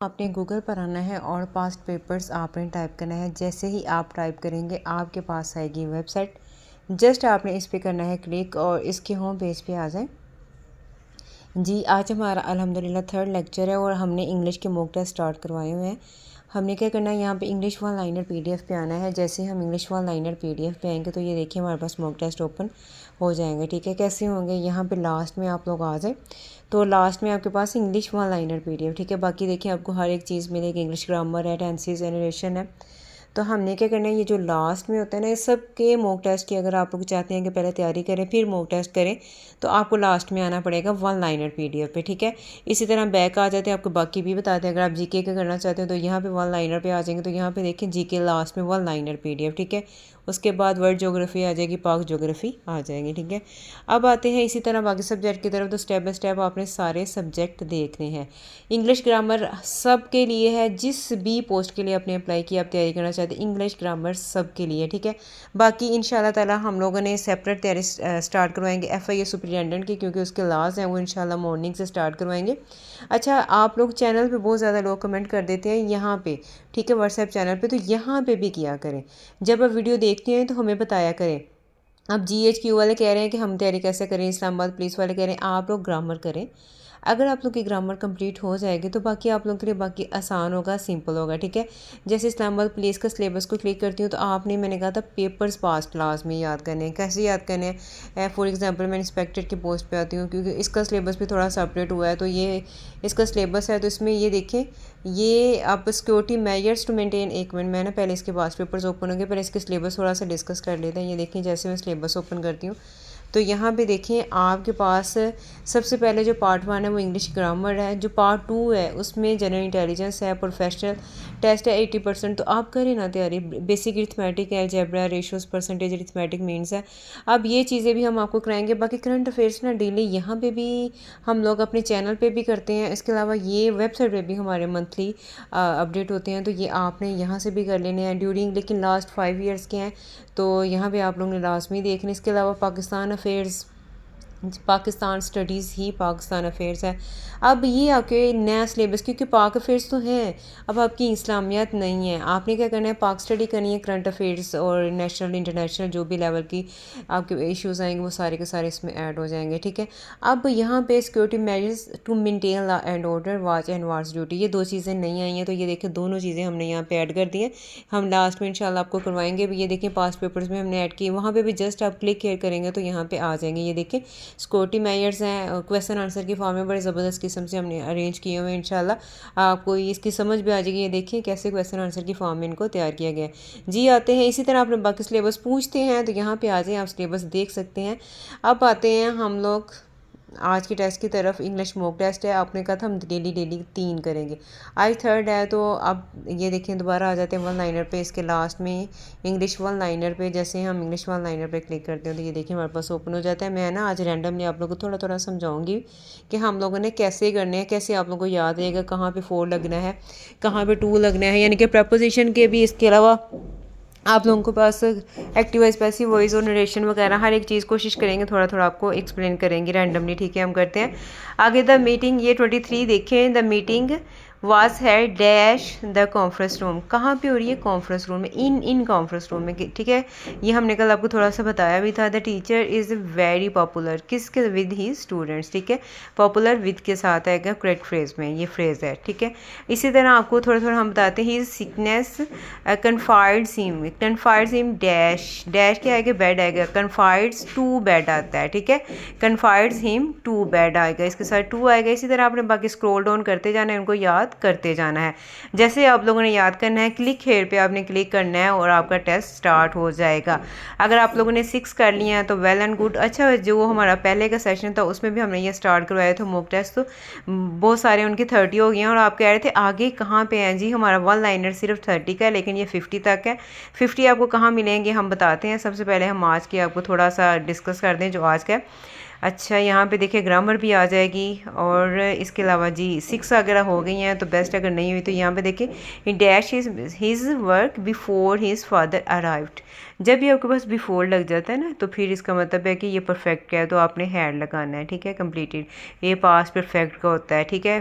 आपने गूगल पर आना है और पास्ट पेपर्स आपने टाइप करना है। जैसे ही आप टाइप करेंगे आपके पास आएगी वेबसाइट। जस्ट आपने इस पर करना है क्लिक और इसके होम पेज पे आ जाए। जी आज हमारा अल्हम्दुलिल्लाह थर्ड लेक्चर है और हमने इंग्लिश के मॉक टेस्ट स्टार्ट करवाए हुए हैं। हमने क्या करना है, यहाँ पे इंग्लिश वन लाइनर पीडीएफ पे आना है। जैसे हम इंग्लिश वन लाइनर पीडीएफ पे आएंगे तो ये देखिए हमारे पास मॉक टेस्ट ओपन हो जाएंगे। ठीक है, कैसे होंगे, यहाँ पे लास्ट में आप लोग आ जाए तो लास्ट में आपके पास इंग्लिश वन लाइनर पीडीएफ। ठीक है, बाकी देखिए आपको हर एक चीज़ मिलेगी। इंग्लिश ग्रामर है, टेंसेस, नरेशन है। तो हमने क्या करना है, ये जो लास्ट में होता है ना, ये सब के मॉक टेस्ट की अगर आप लोग चाहते हैं कि पहले तैयारी करें फिर मॉक टेस्ट करें तो आपको लास्ट में आना पड़ेगा वन लाइनर पीडीएफ पे। ठीक है, इसी तरह बैक आ जाते हैं, आपको बाकी भी बताते हैं। अगर आप जीके का करना चाहते हैं तो यहाँ पे वन लाइनर पे आ जाएंगे तो यहाँ पे देखें जीके लास्ट में वन लाइनर पीडीएफ। ठीक है, उसके बाद वर्ल्ड ज्योग्राफी आ जाएगी, पाक ज्योग्राफी आ जाएंगी। ठीक है, अब आते हैं इसी तरह बाकी सब्जेक्ट की तरफ। तो स्टेप बाय स्टेप आपने सारे सब्जेक्ट देखने हैं। इंग्लिश ग्रामर सब के लिए है, जिस भी पोस्ट के लिए आपने अप्लाई किया, आप तैयारी करना चाहते हैं, इंग्लिश ग्रामर सब के लिए। ठीक है, बाकी इंशाल्लाह ताला हम लोगों ने सेपरेट तैयारी स्टार्ट करवाएंगे एफआईए सुपरिटेंडेंट की, क्योंकि उसके लास्ट हैं वो इंशाल्लाह मॉर्निंग से स्टार्ट करवाएंगे। अच्छा, आप लोग चैनल पे बहुत ज़्यादा लोग कमेंट कर देते हैं यहाँ पे, ठीक है, व्हाट्सएप चैनल पे, तो यहाँ पे भी किया करें। जब आप वीडियो देखते हैं तो हमें बताया करें। अब जीएचक्यू वाले कह रहे हैं कि हम तैयारी कैसे करें, इस्लामाबाद पुलिस वाले कह रहे हैं आप लोग ग्रामर करें। अगर आप लोग की ग्रामर कंप्लीट हो जाएगी तो बाकी आप लोगों के लिए बाकी आसान होगा, सिंपल होगा। ठीक है, जैसे इस्लामाबाद पुलिस का सिलेबस को क्लिक करती हूँ तो आपने, मैंने कहा था, पेपर्स पास्ट क्लास में याद करने हैं। कैसे याद करने हैं, फॉर एग्जांपल मैं इंस्पेक्टर की पोस्ट पे आती हूँ क्योंकि इसका सिलेबस भी थोड़ा सा अपडेट हुआ है। तो ये इसका सिलेबस है, तो इसमें ये देखें, ये आप सिक्योरिटी मेजर्स टू मेंटेन। एक मिनट, मैं ना पहले इसके पास पेपर्स ओपन होंगे, पहले इसके सिलेबस थोड़ा सा डिस्कस कर लेते हैं। ये देखें, जैसे मैं सिलेबस ओपन करती हूँ तो यहाँ पे देखिए आपके पास सबसे पहले जो पार्ट 1 है वो इंग्लिश ग्रामर है। जो पार्ट 2 है उसमें जनरल इंटेलिजेंस है, प्रोफेशनल टेस्ट है 80%। तो आप करें ना तैयारी। बेसिक अरिथमेटिक है, algebra, ratios, percentage, arithmetic, means है। अब ये चीज़ें भी हम आपको कराएंगे। बाकी करंट अफेयर्स ना डेली यहाँ पे भी हम लोग अपने चैनल पे भी करते हैं। इसके अलावा ये वेबसाइट पे भी हमारे मंथली अपडेट होते हैं, तो ये आपने यहाँ से भी कर लेने हैं ड्यूरिंग, लेकिन लास्ट 5 ईयर्स के हैं तो यहाँ पे आप लोगों ने लाजमी देखने। इसके अलावा पाकिस्तान अफेयर्स, पाकिस्तान स्टडीज़ ही पाकिस्तान अफेयर्स है। अब ये आपके नया सिलेबस, क्योंकि पाक अफेयर्स तो हैं, अब आपकी इस्लामियत नहीं है। आपने क्या करना है, पाक स्टडी करनी है, करंट अफेयर्स और नेशनल इंटरनेशनल जो भी लेवल की आपके इश्यूज़ आएंगे वो सारे के सारे इसमें ऐड हो जाएंगे। ठीक है, अब यहाँ पे security measures to maintain law and order, watch and ward duty, ये दो चीज़ें नहीं आई हैं। तो ये देखिए दोनों चीज़ें हमने यहाँ पे ऐड कर दी हैं। हम लास्ट में इंशाल्लाह आपको करवाएंगे भी। ये देखें पास्ट पेपर्स में हमने ऐड किए, वहाँ पे भी जस्ट आप क्लिक केयर करेंगे तो यहाँ पे आ जाएंगे। ये देखें सिक्योरिटी मेजर्स हैं, क्वेश्चन आंसर की फॉर्म में बड़े ज़बरदस्त किस्म से हमने अरेंज किए हुए हैं। इंशाल्लाह आपको इसकी समझ भी आ जाएगी। ये देखिए कैसे क्वेश्चन आंसर की फॉर्म में इनको तैयार किया गया है। जी आते हैं, इसी तरह आपने बाकी सिलेबस पूछते हैं तो यहाँ पे आ जाएं, आप सिलेबस देख सकते हैं। अब आते हैं हम लोग आज की टेस्ट की तरफ। इंग्लिश मॉक टेस्ट है, आपने कहा था हम डेली 3 करेंगे, आज थर्ड है। तो अब ये देखें दोबारा आ जाते हैं वन लाइनर पे, इसके लास्ट में इंग्लिश वन लाइनर पे। जैसे हम इंग्लिश वन लाइनर पे क्लिक करते हैं तो ये देखिए हमारे पास ओपन हो जाता है। मैं ना आज रैंडमली आप लोगों को थोड़ा थोड़ा समझाऊंगी कि हम लोगों ने कैसे करने हैं, कैसे आप लोगों को याद रहेगा, कहाँ पर 4 लगना है, कहाँ पर 2 लगना है, यानी कि प्रपोजिशन के भी। इसके अलावा आप लोगों के पास एक्टिव वॉइस, पैसिव वॉइस और नरेशन वगैरह हर एक चीज़ कोशिश करेंगे, थोड़ा थोड़ा आपको एक्सप्लेन करेंगे रैंडमली। ठीक है, हम करते हैं आगे। द मीटिंग, ये 23 देखें, द मीटिंग वाज है डैश द कॉन्फ्रेंस रूम। कहाँ पे हो रही है, कॉन्फ्रेंस रूम में, इन कॉन्फ्रेंस रूम में। ठीक है, ये हमने कल आपको थोड़ा सा बताया भी था। The teacher is very popular, किसके, विद ही स्टूडेंट्स। ठीक है, पॉपुलर विद के साथ आएगा करेक्ट फ्रेज में, ये फ्रेज है। ठीक है, इसी तरह आपको थोड़ा थोड़ा हम बताते हैं। ही सिकनेस कन्फाइड सिम डैश, डैश क्या आएगा, बेड आएगा, कन्फाइड्स टू बेड आता है। ठीक है, कन्फाइड्स हिम टू बेड आएगा, इसके साथ टू आएगा। इसी तरह आपने बाकी स्क्रॉल डाउन करते जाना है, उनको याद करते जाना है। जैसे आप लोगों ने याद करना है, क्लिक हेयर पे आपने क्लिक करना है और आपका टेस्ट स्टार्ट हो जाएगा। अगर आप लोगों ने 6 कर लिया है तो वेल एंड गुड। अच्छा, जो हमारा पहले का सेशन था उसमें भी हमने ये स्टार्ट करवाया था मॉक टेस्ट, तो बहुत सारे उनकी 30 हो गए हैं। और आप कह रहे थे आगे कहाँ पे हैं जी, हमारा वन लाइनर सिर्फ 30 का है, लेकिन ये 50 तक है। 50 आपको कहाँ मिलेंगे हम बताते हैं। सबसे पहले हम आज के आपको थोड़ा सा डिस्कस कर दें जो आज का है। अच्छा, यहाँ पे देखिए ग्रामर भी आ जाएगी, और इसके अलावा जी 6 अगर हो गई हैं तो बेस्ट, अगर नहीं हुई तो यहाँ पे देखिए ही dash his work before his father arrived. जब भी आपके पास बिफोर लग जाता है ना तो फिर इसका मतलब है कि ये परफेक्ट का है, तो आपने हैड लगाना है। ठीक है, कंप्लीटेड, ये पास्ट परफेक्ट का होता है। ठीक है,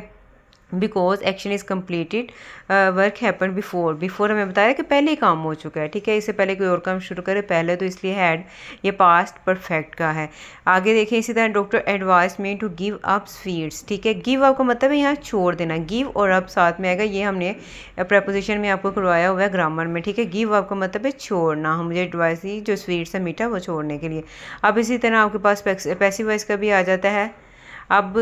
because action is completed, work happen before हमें बताया कि पहले ही काम हो चुका है, ठीक है, इससे पहले कोई और काम शुरू करे पहले, तो इसलिए हैड ये पास्ट परफेक्ट का है। आगे देखिए इसी तरह doctor advises me to give up sweets, ठीक है, गिव अप का मतलब है यहाँ छोड़ देना, गिव और अप साथ में आएगा, ये हमने प्रपोजिशन में आपको करवाया हुआ है ग्रामर में, ठीक है। गिव अप का मतलब है छोड़ना, हम मुझे एडवाइस दी जो स्वीट्स है मीठा वो छोड़ने के लिए। अब इसी तरह आपके पास पैसिव वॉइस का भी आ जाता है। अब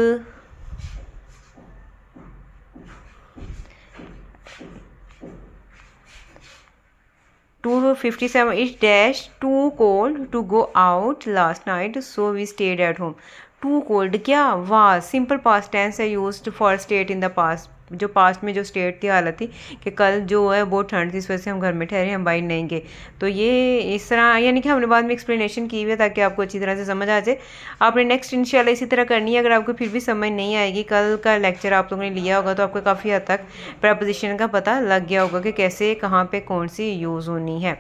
257 is dash too cold to go out last night so we stayed at home। Too cold क्या वाज सिंपल पास्ट टेंस है used for state in the past, जो पास्ट में जो स्टेट की हालत थी कि कल जो है बहुत ठंड थी इस वजह से हम घर में ठहरे, हम बाहर नहीं गए। तो ये इस तरह यानी कि हमने बाद में एक्सप्लेनेशन की हुई है ताकि आपको अच्छी तरह से समझ आ जाए। आपने नेक्स्ट इंशाल्लाह इसी तरह करनी है। अगर आपको फिर भी समझ नहीं आएगी, कल का लेक्चर आप लोगों ने लिया होगा तो आपको काफ़ी हद तक प्रपोजिशन का पता लग गया होगा कि कैसे कहाँ पे कौन सी यूज़ होनी है।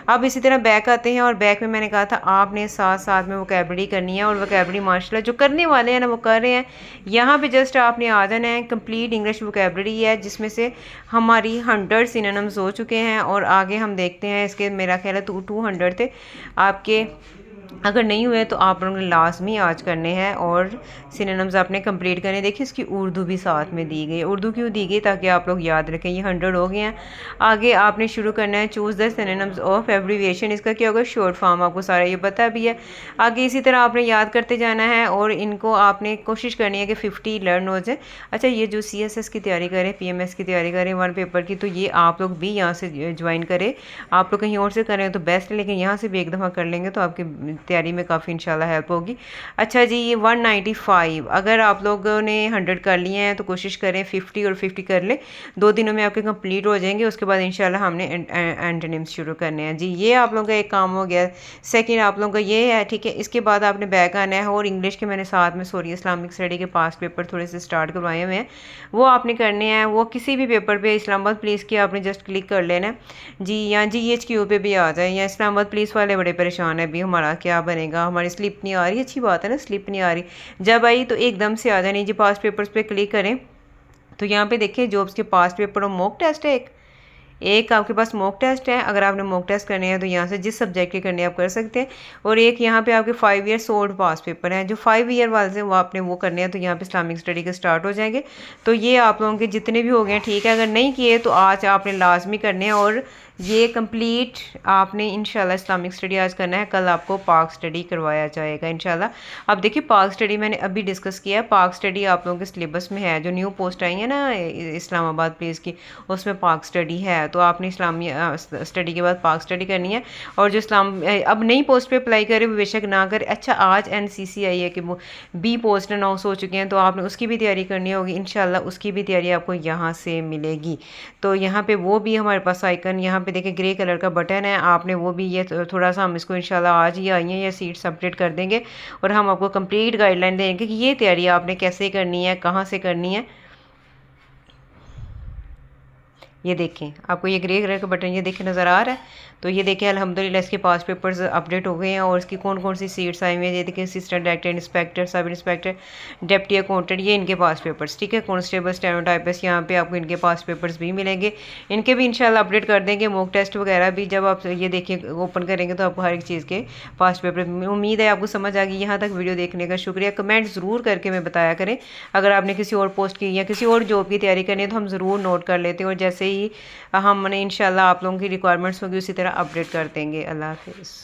अब इसी तरह बैक आते हैं और बैक में मैंने कहा था आपने साथ साथ में वोकैबुलरी करनी है और वोकैबुलरी माशाल्लाह जो करने वाले हैं ना वो कर रहे हैं। यहाँ पे जस्ट आपने आ जाना है, कंप्लीट इंग्लिश वोकैबुलरी है जिसमें से हमारी 100 सिनोनिम्स हो चुके हैं और आगे हम देखते हैं इसके, मेरा ख्याल है 200 थे आपके, अगर नहीं हुए तो आप लोगों ने लाजमी आज करने हैं और सिनोनिम्स आपने कंप्लीट करने। देखिए इसकी उर्दू भी साथ में दी गई, उर्दू क्यों दी गई ताकि आप लोग याद रखें। ये 100 हो गए हैं। आगे आपने शुरू करना है choose the synonyms of abbreviation, इसका क्या होगा शॉर्ट फॉर्म, आपको सारा ये पता भी है। आगे इसी तरह आपने याद करते जाना है और इनको आपने कोशिश करनी है कि 50 लर्न हो जाए। अच्छा ये जो CSS की तैयारी करें, PMS की तैयारी करें वन पेपर की, तो ये आप लोग भी यहाँ से ज्वाइन करें। आप लोग कहीं और से करें तो बेस्ट है, लेकिन यहाँ से भी एक दफ़ा कर लेंगे तो आपकी तैयारी में काफ़ी इंशाल्लाह हेल्प होगी। अच्छा जी ये 195, अगर आप लोगों ने 100 कर लिए हैं तो कोशिश करें 50 और 50 कर लें, 2 दिनों में आपके कंप्लीट हो जाएंगे। उसके बाद इंशाल्लाह हमने एंटोनिम्स शुरू करने हैं जी। ये आप लोगों का एक काम हो गया। सेकंड आप लोगों का ये है, ठीक है। इसके बाद आपने बैक आना है और इंग्लिश के मैंने साथ में सॉरी इस्लामिक स्टडी के पास पेपर थोड़े से स्टार्ट करवाए हुए हैं, वो आपने करने हैं। वो किसी भी पेपर पे इस्लामाबाद पुलिस की आपने जस्ट क्लिक कर लेना है जी, या GHQ पे भी आ जाए, या इस्लामाबाद पुलिस वाले बड़े परेशान है भी हमारा क्या बनेगा, हमारी स्लिप नहीं आ रही। अच्छी बात है ना, स्लिप नहीं आ रही, जब आई तो एकदम से आ जाए जी। पास्ट पेपर्स पे क्लिक करें तो यहाँ पे देखिए जॉब्स के पास्ट पेपर और मॉक टेस्ट है, एक आपके पास मॉक टेस्ट है। अगर आपने मॉक टेस्ट करने हैं तो यहाँ से जिस सब्जेक्ट के करने आप कर सकते हैं। और एक यहाँ पे आपके 5 ईयर ओल्ड पास पेपर हैं, जो 5 ईयर वाले से वो आपने वो करने हैं, तो यहाँ पे इस्लामिक स्टडी के स्टार्ट हो जाएंगे। तो ये आप लोगों के जितने भी हो गए हैं ठीक है, अगर नहीं किए तो आज आपने लाजमी करने हैं और ये कंप्लीट आपने इंशाल्लाह इस्लामिक स्टडी आज करना है। कल आपको पाक स्टडी करवाया जाएगा इंशाल्लाह। अब देखिए पाक स्टडी मैंने अभी डिस्कस किया है, पाक स्टडी आप लोगों के सिलेबस में है, जो न्यू पोस्ट आई है ना इस्लामाबाद पुलिस की, उसमें पाक स्टडी है। तो आपने इस्लामी स्टडी के बाद पाक स्टडी करनी है। और जो इस्लाम अब नई पोस्ट पे अप्लाई करे वो बेशक ना करे। अच्छा आज NCC आई है कि वो B पोस्ट अनाउंस हो चुके हैं, तो आपने उसकी भी तैयारी करनी होगी इंशाल्लाह। उसकी भी तैयारी आपको यहाँ से मिलेगी। तो यहाँ पे वो भी हमारे पास आइकन यहाँ पे देखिए ग्रे कलर का बटन है, आपने वो भी ये थोड़ा सा हम इसको इंशाल्लाह आज ही आई है या सीट्स अपडेट कर देंगे और हम आपको कंप्लीट गाइडलाइन देंगे कि ये तैयारी आपने कैसे करनी है, कहाँ से करनी है। ये देखें आपको ये ग्रे कलर का बटन ये देखें नज़र आ रहा है। तो ये देखें अल्हम्दुलिल्लाह इसके पास पेपर्स अपडेट हो गए हैं और इसकी कौन कौन सी सीट्स आई हुई हैं। ये देखिए assistant director, inspector, sub inspector, deputy accountant, ये इनके पास पेपर्स, ठीक है। कांस्टेबल, स्टेनोटाइपिस्ट, यहाँ पे आपको इनके पास पेपर्स भी मिलेंगे। इनके भी इंशाल्लाह अपडेट कर देंगे। मॉक टेस्ट वगैरह भी जब आप ये देखिए ओपन करेंगे तो आपको हर एक चीज़ के पास पेपर। उम्मीद है आपको समझ आ गई। यहाँ तक वीडियो देखने का शुक्रिया। कमेंट ज़रूर करके मैं बताया करें अगर आपने किसी और पोस्ट की या किसी और जॉब की तैयारी करनी है तो हम ज़रूर नोट कर लेते हैं और जैसे ही हमने इंशाल्लाह आप लोगों की रिक्वायरमेंट्स होगी उसी तरह अपडेट कर देंगे। अल्लाह हाफिज़।